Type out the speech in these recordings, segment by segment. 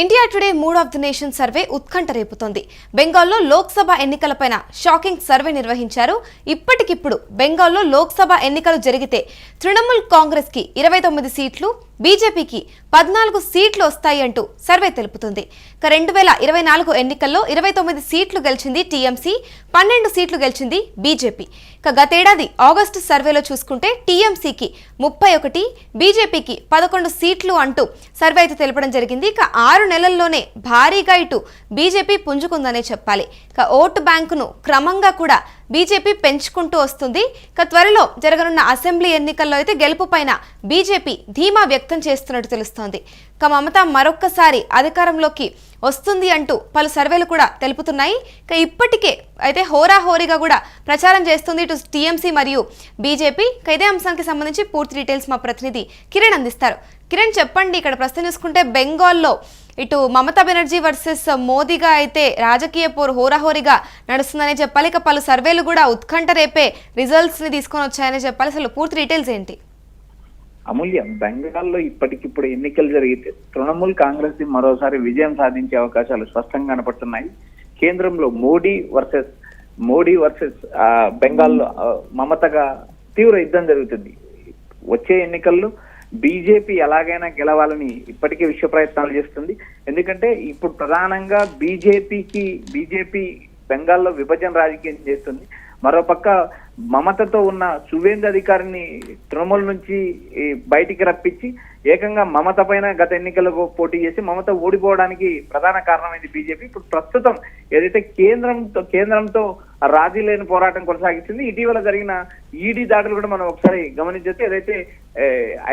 India today mood of the nation survey ఉత్కంఠ రేపుతోంది. బెంగాల్లో లోక్సభ ఎన్నికలపైన షాకింగ్ సర్వే నిర్వహించారు. ఇప్పటికిప్పుడు బెంగాల్లో లోక్సభ ఎన్నికలు జరిగితే తృణమూల్ కాంగ్రెస్ కి 29 సీట్లు, బీజేపీకి 14 సీట్లు వస్తాయి అంటూ సర్వే తెలుపుతుంది. 2024 ఎన్నికల్లో 29 సీట్లు గెలిచింది టీఎంసీ, 12 సీట్లు గెలిచింది బీజేపీ. గతేడాది ఆగస్టు సర్వేలో చూసుకుంటే టీఎంసీకి 31, బీజేపీకి 11 సీట్లు అంటూ సర్వే అయితే తెలపడం జరిగింది. 6 నెలల్లోనే భారీగా ఇటు బీజేపీ పుంజుకుందనే చెప్పాలి. ఓటు బ్యాంకును క్రమంగా కూడా బీజేపీ పెంచుకుంటూ వస్తుంది. త్వరలో జరగనున్న అసెంబ్లీ ఎన్నికల్లో అయితే గెలుపు పైన బీజేపీ ధీమా వ్యక్తం చేస్తున్నట్టు తెలుస్తోంది. మమత మరొక్కసారి అధికారంలోకి వస్తుంది అంటూ పలు సర్వేలు కూడా తెలుపుతున్నాయి. ఇప్పటికే అయితే హోరాహోరీగా కూడా ప్రచారం చేస్తుంది ఇటు టీఎంసీ మరియు బీజేపీ. ఇదే అంశానికి సంబంధించి పూర్తి డీటెయిల్స్ మా ప్రతినిధి కిరణ్ అందిస్తారు. కిరణ్, చెప్పండి, ఇక్కడ ప్రస్తుతం చూసుకుంటే బెంగాల్లో ఇటు మమతా బెనర్జీ వర్సెస్ మోదీగా అయితే రాజకీయ పోరు హోరాహోరీగా నడుస్తుందనే చెప్పాలి. పలు సర్వేలు కూడా ఉత్కంఠ రేపే రిజల్ట్స్ ని తీసుకొని వచ్చాయనే చెప్పాలి. అసలు పూర్తి డీటెయిల్స్ ఏంటి? అమూల్య, బెంగాల్లో ఇప్పటికిప్పుడు ఎన్నికలు జరిగితే తృణమూల్ కాంగ్రెస్ మరోసారి విజయం సాధించే అవకాశాలు స్పష్టంగా కనపడుతున్నాయి. కేంద్రంలో మోడీ వర్సెస్ బెంగాల్లో మమతగా తీవ్ర యుద్ధం జరుగుతుంది. వచ్చే ఎన్నికల్లో బీజేపీ ఎలాగైనా గెలవాలని ఇప్పటికే విశ్వ ప్రయత్నాలు చేస్తుంది. ఎందుకంటే ఇప్పుడు ప్రధానంగా బీజేపీ బెంగాల్లో విభజన రాజకీయం చేస్తుంది. మరోపక్క మమతతో ఉన్న సువేందు అధికారిని తృణమూల్ నుంచి బయటికి రప్పించి ఏకంగా మమత పైన గత ఎన్నికలకు పోటీ చేసి మమత ఓడిపోవడానికి ప్రధాన కారణమైంది బీజేపీ. ఇప్పుడు ప్రస్తుతం ఏదైతే కేంద్రంతో రాజీ లేని పోరాటం కొనసాగిస్తుంది. ఇటీవల జరిగిన ఈడీ దాడులు కూడా మనం ఒకసారి గమనించవచ్చు. ఏదైతే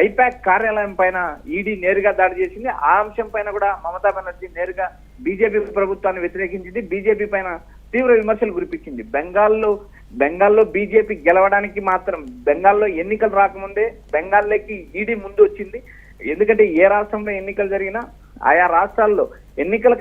ఐపాక్ కార్యాలయం పైన ఈడీ నేరుగా దాడి చేసింది, ఆ అంశం పైన కూడా మమతా బెనర్జీ నేరుగా బీజేపీ ప్రభుత్వాన్ని వ్యతిరేకించింది, బీజేపీ పైన తీవ్ర విమర్శలు కురిపించింది. బెంగాల్లో బీజేపీ గెలవడానికి మాత్రం బెంగాల్లో ఎన్నికలు రాకముందే బెంగాల్లోకి ఈడీ ముందు వచ్చింది. ఎందుకంటే ఏ రాష్ట్రంలో ఎన్నికలు జరిగినా ఆయా రాష్ట్రాల్లో ఎన్నికల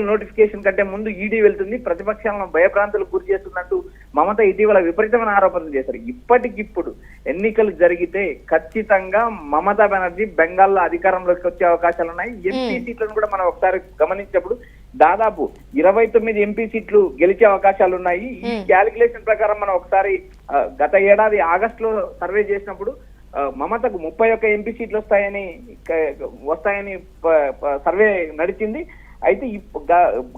నోటిఫికేషన్ కంటే ముందు ఈడీ వెళ్తుంది. ప్రతిపక్షాలను భయభ్రాంతులకు గురి చేస్తున్నట్టు మమత ఇటీవల విపరీతమైన ఆరోపణలు చేశారు. ఇప్పటికిప్పుడు ఎన్నికలు జరిగితే ఖచ్చితంగా మమతా బెనర్జీ బెంగాల్లో అధికారంలోకి వచ్చే అవకాశాలు ఉన్నాయి. ఎంపీ సీట్లను కూడా మనం ఒకసారి గమనించినప్పుడు దాదాపు 29 ఎంపీ సీట్లు గెలిచే అవకాశాలు ఉన్నాయి. ఈ క్యాలిక్యులేషన్ ప్రకారం మనం ఒకసారి గత ఏడాది ఆగస్టులో సర్వే చేసినప్పుడు మమతకు 31 ఎంపీ సీట్లు వస్తాయని సర్వే నడిచింది. అయితే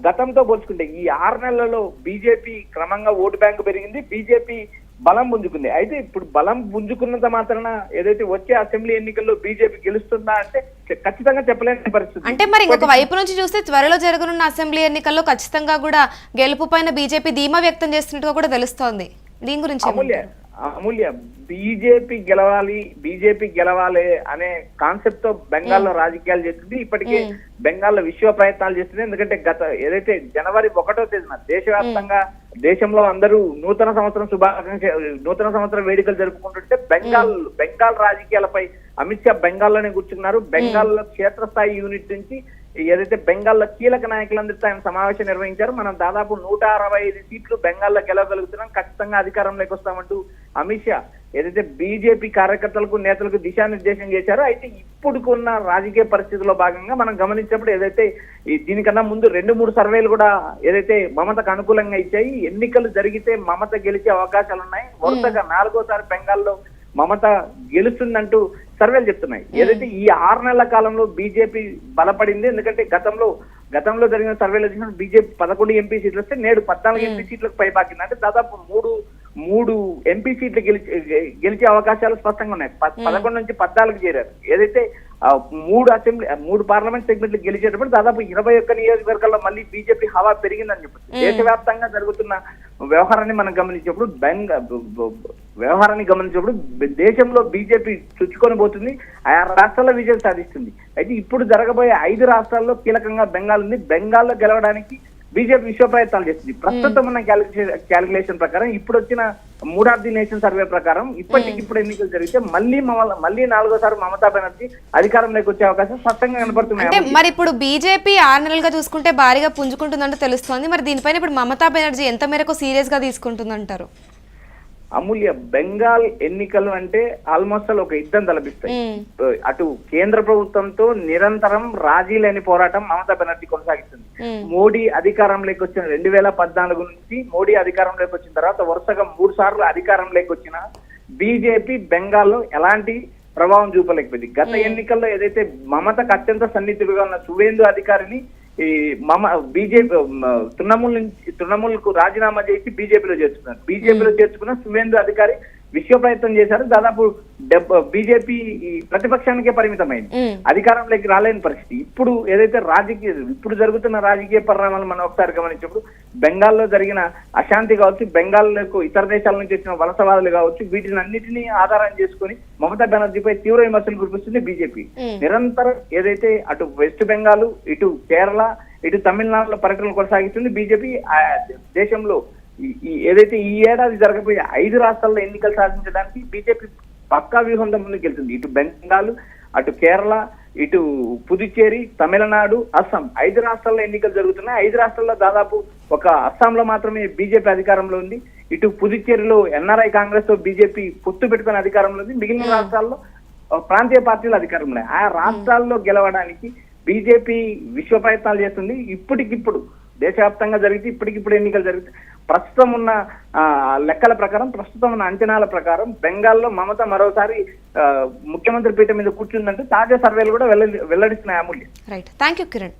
గతంతో పోల్చుకుంటే ఈ 6 నెలలలో బీజేపీ క్రమంగా ఓటు బ్యాంకు పెరిగింది, బీజేపీ బలం పుంజుకుంది. అయితే ఇప్పుడు బలం పుంజుకున్నంత మాత్రాన ఏదైతే వచ్చే అసెంబ్లీ ఎన్నికల్లో బీజేపీ గెలుస్తుందా అంటే ఖచ్చితంగా చెప్పలేని పరిస్థితి. అంటే మరి ఇంకొక వైపు నుంచి చూస్తే త్వరలో జరగనున్న అసెంబ్లీ ఎన్నికల్లో ఖచ్చితంగా కూడా గెలుపు పైన బీజేపీ ధీమా వ్యక్తం చేస్తున్నట్టుగా కూడా తెలుస్తోంది. దీని గురించి అమూల్య, బీజేపీ గెలవాలి అనే కాన్సెప్ట్ తో బెంగాల్లో రాజకీయాలు చేస్తుంది. ఇప్పటికే బెంగాల్లో విశ్వ ప్రయత్నాలు చేస్తుంది. ఎందుకంటే ఏదైతే జనవరి 1వ తేదీన దేశవ్యాప్తంగా దేశంలో అందరూ నూతన సంవత్సరం వేడుకలు జరుపుకుంటుంటే బెంగాల్ రాజకీయాలపై అమిత్ షా బెంగాల్లోనే కూర్చున్నారు. బెంగాల్లో క్షేత్రస్థాయి యూనిట్ నుంచి ఏదైతే బెంగాల్లో కీలక నాయకులందరితో ఆయన సమావేశం నిర్వహించారు. మనం దాదాపు 165 సీట్లు బెంగాల్లో గెలవగలుగుతున్నాం, ఖచ్చితంగా అధికారంలోకి వస్తామంటూ అమిత్ షా ఏదైతే బీజేపీ కార్యకర్తలకు నేతలకు దిశానిర్దేశం చేశారో. అయితే ఇప్పుడుకున్న రాజకీయ పరిస్థితుల్లో భాగంగా మనం గమనించినప్పుడు ఏదైతే దీనికన్నా ముందు 2-3 సర్వేలు కూడా ఏదైతే మమతకు అనుకూలంగా ఇచ్చాయి. ఎన్నికలు జరిగితే మమత గెలిచే అవకాశాలు ఉన్నాయి. వరుసగా 4వ బెంగాల్లో మమత గెలుస్తుందంటూ సర్వేలు చెప్తున్నాయి. ఏదైతే ఈ 6 నెలల కాలంలో బీజేపీ బలపడింది. ఎందుకంటే గతంలో జరిగిన సర్వేలు వచ్చినప్పుడు బీజేపీ 11 ఎంపీ సీట్లు వస్తే నేడు 14 ఎంపీ సీట్లకు పైపాకింది. అంటే దాదాపు మూడు ఎంపీ సీట్లు గెలిచే అవకాశాలు స్పష్టంగా ఉన్నాయి. 11 నుంచి 14 చేరారు. ఏదైతే 3 పార్లమెంట్ సెగ్మెంట్లు గెలిచేటప్పుడు దాదాపు 21 నియోజకవర్గాల్లో మళ్ళీ బీజేపీ హవా పెరిగిందని చెప్పచ్చు. దేశవ్యాప్తంగా జరుగుతున్న వ్యవహారాన్ని మనం గమనించినప్పుడు దేశంలో బీజేపీ చుచ్చుకొని పోతుంది, ఆయా రాష్ట్రాల్లో విజయం సాధిస్తుంది. అయితే ఇప్పుడు జరగబోయే 5 రాష్ట్రాల్లో కీలకంగా బెంగాల్ ఉంది. బెంగాల్లో గెలవడానికి బీజేపీ విశ్వ ప్రయత్నాలు చేస్తుంది. ప్రస్తుతం ఉన్న క్యాలిక్యులేషన్ ప్రకారం ఇప్పుడు వచ్చిన mood of the nation survey ప్రకారం ఇప్పటికిప్పుడు ఎన్నికలు జరిగితే మళ్ళీ 4వ మమతా బెనర్జీ అధికారంలోకి వచ్చే అవకాశం స్పష్టంగా కనపడుతున్నాయి. మరి ఇప్పుడు బీజేపీ 6 నెలలుగా చూసుకుంటే భారీగా పుంజుకుంటుందంటూ తెలుస్తోంది. మరి దీనిపైన ఇప్పుడు మమతా బెనర్జీ ఎంత మేరకు సీరియస్ గా తీసుకుంటుందంటారు? అమూల్య, బెంగాల్ ఎన్నికలు అంటే ఆల్మోస్ట్ ఒక యుద్ధం తలపిస్తాయి. అటు కేంద్ర ప్రభుత్వంతో నిరంతరం రాజీ లేని పోరాటం మమతా బెనర్జీ కొనసాగిస్తుంది. మోడీ అధికారంలోకి వచ్చిన 2014 నుంచి మోడీ అధికారంలోకి వచ్చిన తర్వాత వరుసగా 3 సార్లు అధికారంలోకి వచ్చిన బీజేపీ బెంగాల్లో ఎలాంటి ప్రభావం చూపలేకపోయింది. గత ఎన్నికల్లో ఏదైతే మమతకు అత్యంత సన్నిహితుడుగా ఉన్న సువేందు అధికారిని ఈ బీజేపీ తృణమూల్కు రాజీనామా చేసి బీజేపీలో చేర్చుకున్నారు. బీజేపీలో చేర్చుకున్న సువేందు అధికారి విశ్వ ప్రయత్నం చేశారు. దాదాపు బీజేపీ ప్రతిపక్షానికే పరిమితమైంది, అధికారంలోకి రాలేని పరిస్థితి. ఇప్పుడు ఏదైతే ఇప్పుడు జరుగుతున్న రాజకీయ పరిణామాలు మనం ఒకసారి గమనించినప్పుడు బెంగాల్లో జరిగిన అశాంతి కావచ్చు, బెంగాల్కు ఇతర దేశాల నుంచి వచ్చిన వలసవాదులు కావచ్చు, వీటిని అన్నిటినీ ఆధారం చేసుకుని మమతా బెనర్జీపై తీవ్ర విమర్శలు కురిపిస్తుంది బీజేపీ. నిరంతరం ఏదైతే అటు వెస్ట్ బెంగాల్, ఇటు కేరళ, ఇటు తమిళనాడులో పర్యటనలు కొనసాగిస్తుంది బీజేపీ. దేశంలో ఏదైతే ఈ ఏడాది జరగబోయే 5 రాష్ట్రాల్లో ఎన్నికలు సాధించడానికి బీజేపీ పక్కా వ్యూహంతో ముందుకెళ్తుంది. ఇటు బెంగాల్, అటు కేరళ, ఇటు పుదుచ్చేరి, తమిళనాడు, అస్సాం 5 రాష్ట్రాల్లో ఎన్నికలు జరుగుతున్నాయి. 5 రాష్ట్రాల్లో దాదాపు ఒక అస్సాంలో మాత్రమే బీజేపీ అధికారంలో ఉంది. ఇటు పుదుచ్చేరిలో ఎన్ఆర్ఐ కాంగ్రెస్ తో బీజేపీ పొత్తు పెట్టుకుని అధికారంలో ఉంది. మిగిలిన రాష్ట్రాల్లో ప్రాంతీయ పార్టీలు అధికారంలో ఉన్నాయి. ఆ రాష్ట్రాల్లో గెలవడానికి బీజేపీ విశ్వ ప్రయత్నాలు చేస్తుంది. ఇప్పటికిప్పుడు దేశవ్యాప్తంగా జరిగితే ఇప్పటికిప్పుడు ఎన్నికలు జరిగితే ప్రస్తుతం ఉన్న లెక్కల ప్రకారం, ప్రస్తుతం ఉన్న అంచనాల ప్రకారం బెంగాల్లో మమత మరోసారి ముఖ్యమంత్రి పీఠం మీద కూర్చుందంటే తాజా సర్వేలు కూడా వెల్లడిస్తున్నాయి. అమూల్య, రైట్, థ్యాంక్ యూ కిరణ్.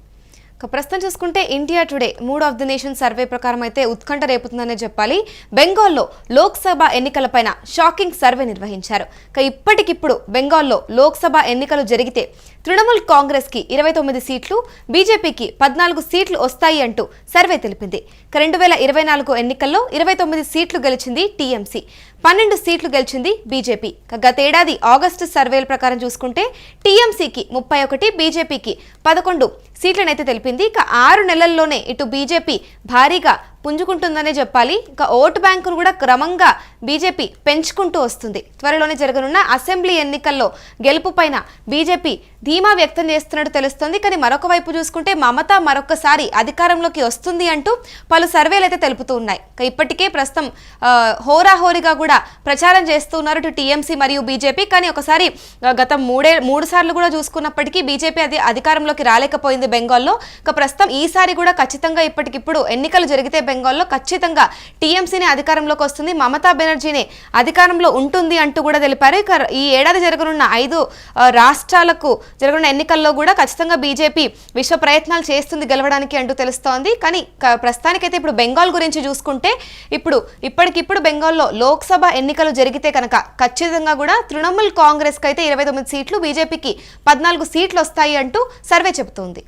ప్రస్తుతం చూసుకుంటే India today mood of the nation survey ప్రకారం అయితే ఉత్కంఠ రేపుతుందనే చెప్పాలి. బెంగాల్లో లోక్సభ ఎన్నికలపైన షాకింగ్ సర్వే నిర్వహించారు. ఇప్పటికిప్పుడు బెంగాల్లో లోక్సభ ఎన్నికలు జరిగితే తృణమూల్ కాంగ్రెస్ కి 29 సీట్లు, బీజేపీకి 14 సీట్లు వస్తాయి అంటూ సర్వే తెలిపింది. 2024 ఎన్నికల్లో 29 సీట్లు గెలిచింది టీఎంసీ, 12 సీట్లు గెలిచింది బీజేపీ. గతేడాది ఆగస్టు సర్వేల ప్రకారం చూసుకుంటే టీఎంసీకి 31, బీజేపీకి 11 సీట్లనైతే తెలిపింది. ఇక 6 నెలల్లోనే ఇటు బీజేపీ భారీగా పుంజుకుంటుందనే చెప్పాలి. ఇక ఓటు బ్యాంకును కూడా క్రమంగా బీజేపీ పెంచుకుంటూ వస్తుంది. త్వరలోనే జరగనున్న అసెంబ్లీ ఎన్నికల్లో గెలుపు పైన బీజేపీ ధీమా వ్యక్తం చేస్తున్నట్టు తెలుస్తోంది. కానీ మరొక వైపు చూసుకుంటే మమత మరొకసారి అధికారంలోకి వస్తుంది అంటూ పలు సర్వేలు అయితే తెలుపుతూ ఉన్నాయి. ఇప్పటికే ప్రస్తుతం హోరాహోరీగా కూడా ప్రచారం చేస్తూ ఉన్నారు ఇటు టీఎంసీ మరియు బీజేపీ. కానీ ఒకసారి గత 3 సార్లు కూడా చూసుకున్నప్పటికీ బీజేపీ అధికారంలోకి రాలేకపోయింది బెంగాల్లో. ఇక ప్రస్తుతం ఈసారి కూడా ఖచ్చితంగా ఇప్పటికిప్పుడు ఎన్నికలు జరిగితే బెంగాల్లో ఖచ్చితంగా టీఎంసీనే అధికారంలోకి వస్తుంది, మమతా బెనర్జీనే అధికారంలో ఉంటుంది అంటూ కూడా తెలిపారు. ఇక ఈ ఏడాది జరగనున్న 5 రాష్ట్రాలకు జరగనున్న ఎన్నికల్లో కూడా ఖచ్చితంగా బీజేపీ విశ్వ ప్రయత్నాలు చేస్తుంది గెలవడానికి అంటూ తెలుస్తోంది. కానీ ప్రస్తుతానికైతే ఇప్పుడు బెంగాల్ గురించి చూసుకుంటే ఇప్పటికిప్పుడు బెంగాల్లో లోక్సభ ఎన్నికలు జరిగితే కనుక ఖచ్చితంగా కూడా తృణమూల్ కాంగ్రెస్ కి అయితే 29 సీట్లు, బీజేపీకి 14 సీట్లు వస్తాయి అంటూ సర్వే చెబుతోంది.